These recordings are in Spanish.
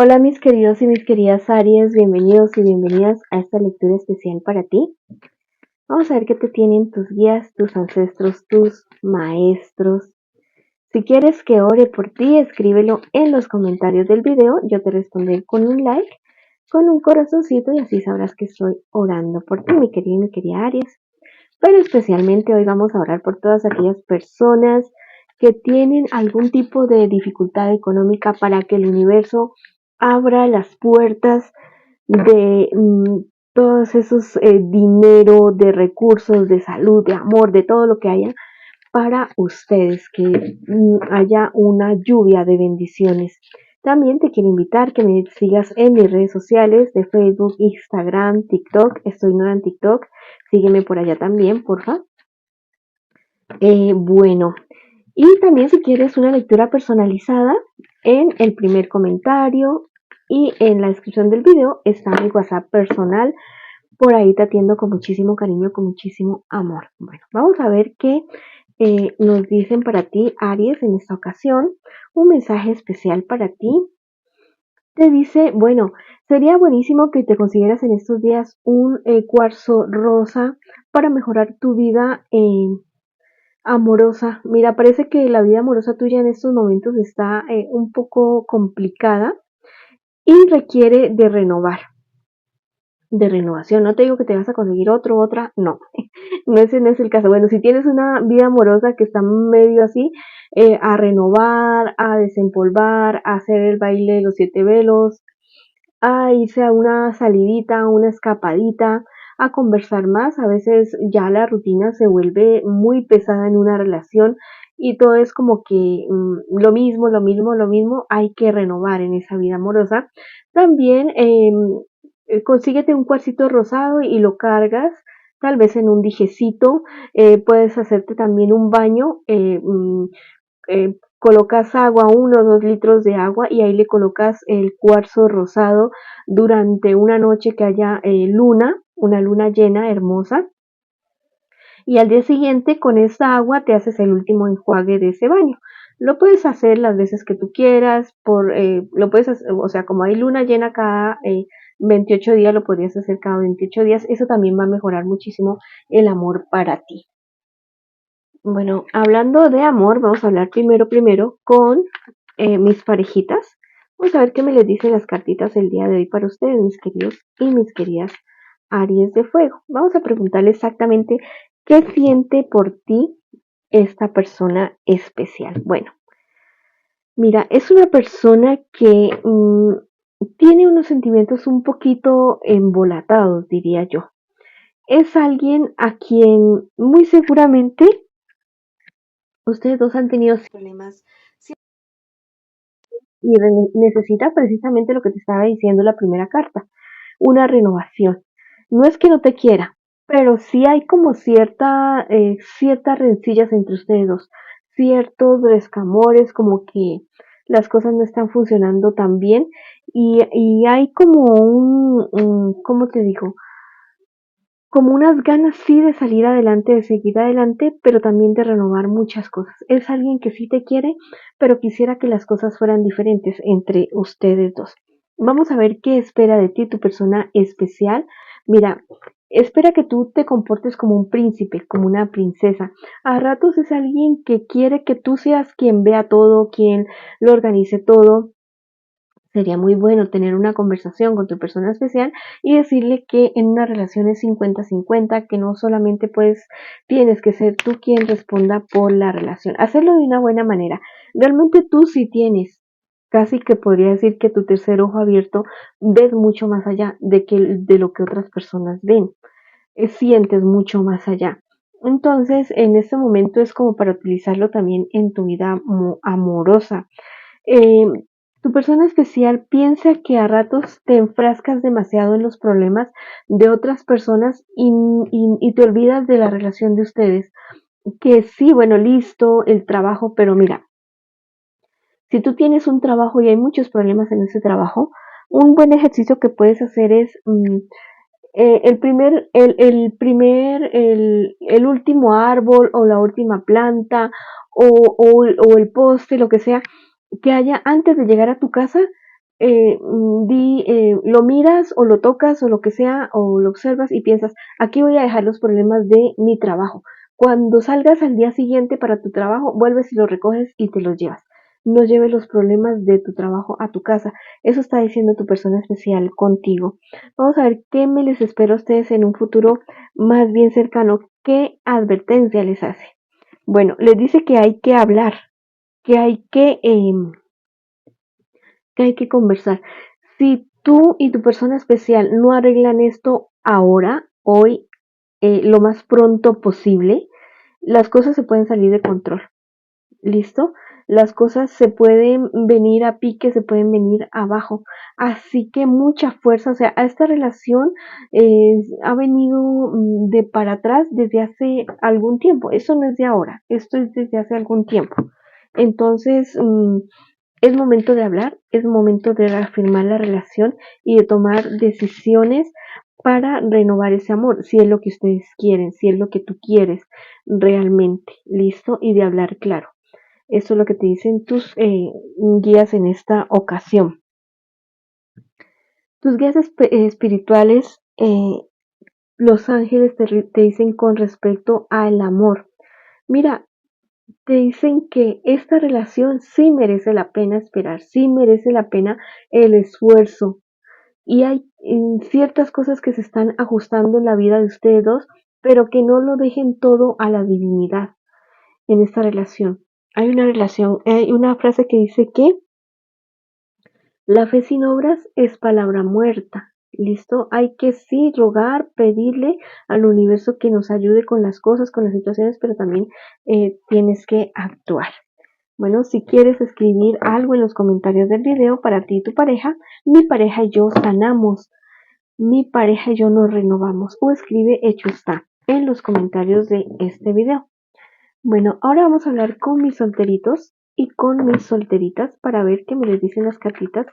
Hola mis queridos y mis queridas Aries, bienvenidos y bienvenidas a esta lectura especial para ti. Vamos a ver qué te tienen tus guías, tus ancestros, tus maestros. Si quieres que ore por ti, escríbelo en los comentarios del video. Yo te responderé con un like, con un corazoncito y así sabrás que estoy orando por ti, mi querida y mi querida Aries. Pero especialmente hoy vamos a orar por todas aquellas personas que tienen algún tipo de dificultad económica para que el universo abra las puertas de todos esos dinero, de recursos, de salud, de amor, de todo lo que haya para ustedes, que haya una lluvia de bendiciones. También te quiero invitar que me sigas en mis redes sociales de Facebook, Instagram, TikTok. Estoy nueva en TikTok. Sígueme por allá también, porfa. Bueno, y también si quieres una lectura personalizada, en el primer comentario y en la descripción del video está mi WhatsApp personal. Por ahí te atiendo con muchísimo cariño, con muchísimo amor. Bueno, vamos a ver qué nos dicen para ti, Aries, en esta ocasión. Un mensaje especial para ti. Te dice, bueno, sería buenísimo que te consiguieras en estos días un cuarzo rosa para mejorar tu vida amorosa. Mira, parece que la vida amorosa tuya en estos momentos está un poco complicada y requiere de renovar, de renovación. No te digo que te vas a conseguir otra, no. No, ese no es el caso. Bueno, si tienes una vida amorosa que está medio así, a renovar, a desempolvar, a hacer el baile de los 7 velos, a irse a una salidita, una escapadita, a conversar más. A veces ya la rutina se vuelve muy pesada en una relación y todo es como que lo mismo, hay que renovar en esa vida amorosa. También consíguete un cuarcito rosado y lo cargas tal vez en un dijecito. Puedes hacerte también un baño, colocas agua, 1 o 2 litros de agua y ahí le colocas el cuarzo rosado durante una noche que haya una luna llena hermosa, y al día siguiente con esa agua te haces el último enjuague de ese baño. Lo puedes hacer las veces que tú quieras, lo puedes hacer, o sea, como hay luna llena cada 28 días, lo podrías hacer cada 28 días. Eso también va a mejorar muchísimo el amor para ti. Bueno, hablando de amor, vamos a hablar primero con mis parejitas. Vamos a ver qué me les dicen las cartitas el día de hoy para ustedes, mis queridos y mis queridas Aries de fuego. Vamos a preguntarle exactamente qué siente por ti esta persona especial. Bueno, mira, es una persona que tiene unos sentimientos un poquito embolatados, diría yo. Es alguien a quien muy seguramente ustedes dos han tenido problemas y necesita precisamente lo que te estaba diciendo la primera carta, una renovación. No es que no te quiera, pero sí hay como ciertas rencillas entre ustedes dos, ciertos rescamores, como que las cosas no están funcionando tan bien y hay como ¿cómo te digo? Como unas ganas sí de salir adelante, de seguir adelante, pero también de renovar muchas cosas. Es alguien que sí te quiere, pero quisiera que las cosas fueran diferentes entre ustedes dos. Vamos a ver qué espera de ti tu persona especial. Mira, espera que tú te comportes como un príncipe, como una princesa. A ratos es alguien que quiere que tú seas quien vea todo, quien lo organice todo. Sería muy bueno tener una conversación con tu persona especial y decirle que en una relación es 50-50, que no solamente tienes que ser tú quien responda por la relación. Hacerlo de una buena manera. Realmente tú sí tienes, casi que podría decir que tu tercer ojo abierto, ves mucho más allá de lo que otras personas ven. Sientes mucho más allá. Entonces, en este momento es como para utilizarlo también en tu vida amorosa. Eh, Tu persona especial piensa que a ratos te enfrascas demasiado en los problemas de otras personas y te olvidas de la relación de ustedes. Que sí, bueno, listo, el trabajo, pero mira, si tú tienes un trabajo y hay muchos problemas en ese trabajo, un buen ejercicio que puedes hacer es el último árbol o la última planta o el poste, lo que sea, que haya antes de llegar a tu casa, lo miras o lo tocas o lo que sea o lo observas y piensas, aquí voy a dejar los problemas de mi trabajo. Cuando salgas al día siguiente para tu trabajo, vuelves y los recoges y te los llevas. No lleves los problemas de tu trabajo a tu casa. Eso está diciendo tu persona especial contigo. Vamos a ver qué me les espera a ustedes en un futuro más bien cercano. ¿Qué advertencia les hace? Bueno, les dice que hay que hablar, que hay que hay que conversar. Si tú y tu persona especial no arreglan esto ahora, hoy, lo más pronto posible, las cosas se pueden salir de control. ¿Listo? Las cosas se pueden venir a pique, se pueden venir abajo. Así que mucha fuerza, o sea, a esta relación ha venido de para atrás desde hace algún tiempo. Eso no es de ahora, esto es desde hace algún tiempo. Entonces, es momento de hablar, es momento de reafirmar la relación y de tomar decisiones para renovar ese amor, si es lo que ustedes quieren, si es lo que tú quieres realmente, listo, y de hablar claro. Eso es lo que te dicen tus guías en esta ocasión. Tus guías espirituales, los ángeles te dicen con respecto al amor. Mira, te dicen que esta relación sí merece la pena esperar, sí merece la pena el esfuerzo. Y hay ciertas cosas que se están ajustando en la vida de ustedes dos, pero que no lo dejen todo a la divinidad en esta relación. Hay una frase que dice que la fe sin obras es palabra muerta. ¿Listo? Hay que sí rogar, pedirle al universo que nos ayude con las cosas, con las situaciones, pero también tienes que actuar. Bueno, si quieres escribir algo en los comentarios del video para ti y tu pareja, mi pareja y yo sanamos, mi pareja y yo nos renovamos, o escribe hecho está en los comentarios de este video. Bueno, ahora vamos a hablar con mis solteritos y con mis solteritas para ver qué me les dicen las cartitas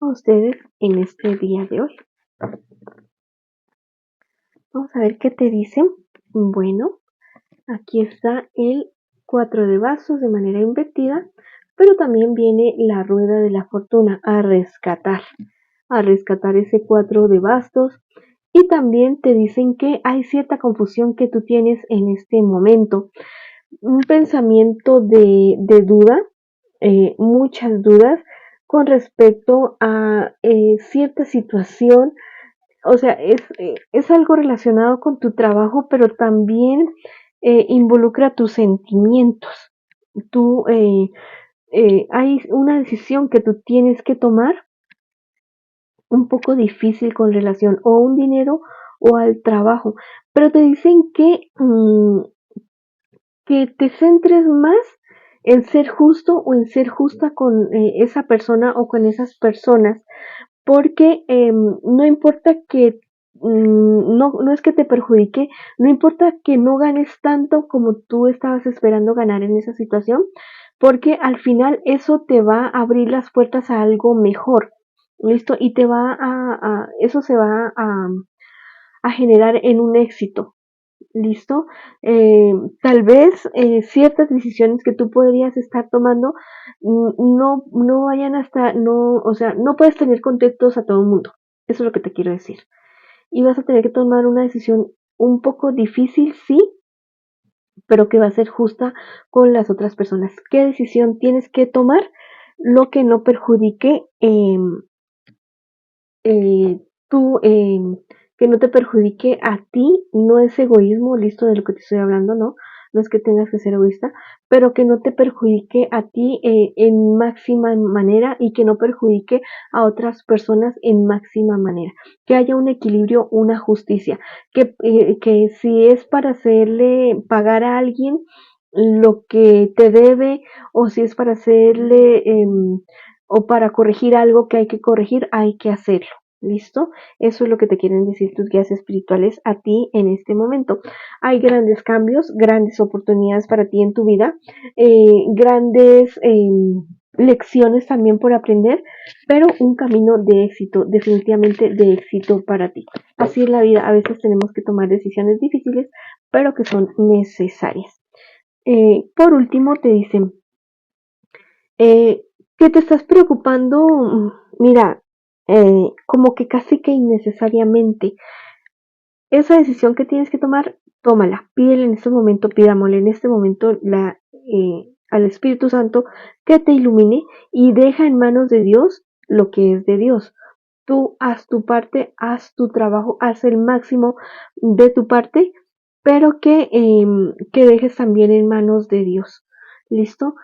a ustedes en este día de hoy. Vamos a ver qué te dicen. Bueno, aquí está el 4 de vasos de manera invertida, pero también viene la rueda de la fortuna a rescatar ese 4 de bastos. Y también te dicen que hay cierta confusión que tú tienes en este momento, un pensamiento de duda, muchas dudas con respecto a cierta situación. O sea, es algo relacionado con tu trabajo, pero también involucra tus sentimientos. Tú, hay una decisión que tú tienes que tomar un poco difícil con relación o a un dinero o al trabajo, pero te dicen que te centres más en ser justo o en ser justa con esa persona o con esas personas, porque no importa que no es que te perjudique, no importa que no ganes tanto como tú estabas esperando ganar en esa situación, porque al final eso te va a abrir las puertas a algo mejor, listo, y te va eso se va a generar en un éxito, listo. Tal vez ciertas decisiones que tú podrías estar tomando no vayan hasta, no, o sea, no puedes tener contentos a todo el mundo. Eso es lo que te quiero decir. Y vas a tener que tomar una decisión un poco difícil, sí, pero que va a ser justa con las otras personas. ¿Qué decisión tienes que tomar? Lo que no perjudique tú, que no te perjudique a ti, no es egoísmo, listo, de lo que te estoy hablando, ¿no? No es que tengas que ser egoísta, pero que no te perjudique a ti en máxima manera y que no perjudique a otras personas en máxima manera. Que haya un equilibrio, una justicia. Que si es para hacerle pagar a alguien lo que te debe, o si es para hacerle o para corregir algo que hay que corregir, hay que hacerlo. ¿Listo? Eso es lo que te quieren decir tus guías espirituales a ti en este momento. Hay grandes cambios, grandes oportunidades para ti en tu vida, grandes lecciones también por aprender, pero un camino de éxito, definitivamente de éxito para ti. Así es la vida, a veces tenemos que tomar decisiones difíciles, pero que son necesarias. Por último, te dicen, que te estás preocupando Mira, como que casi que innecesariamente. Esa decisión que tienes que tomar, tómala. Pídele en este momento, pidámosle en este momento al Espíritu Santo que te ilumine y deja en manos de Dios lo que es de Dios. Tú haz tu parte, haz tu trabajo, haz el máximo de tu parte, pero que dejes también en manos de Dios. ¿Listo?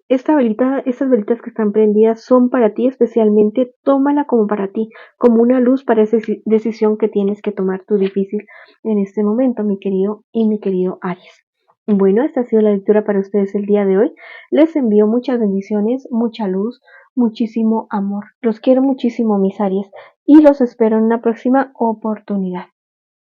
Estas velitas que están prendidas son para ti especialmente, tómala como para ti, como una luz para esa decisión que tienes que tomar tú difícil en este momento, mi querido y mi querido Aries. Bueno, esta ha sido la lectura para ustedes el día de hoy. Les envío muchas bendiciones, mucha luz, muchísimo amor. Los quiero muchísimo, mis Aries, y los espero en una próxima oportunidad.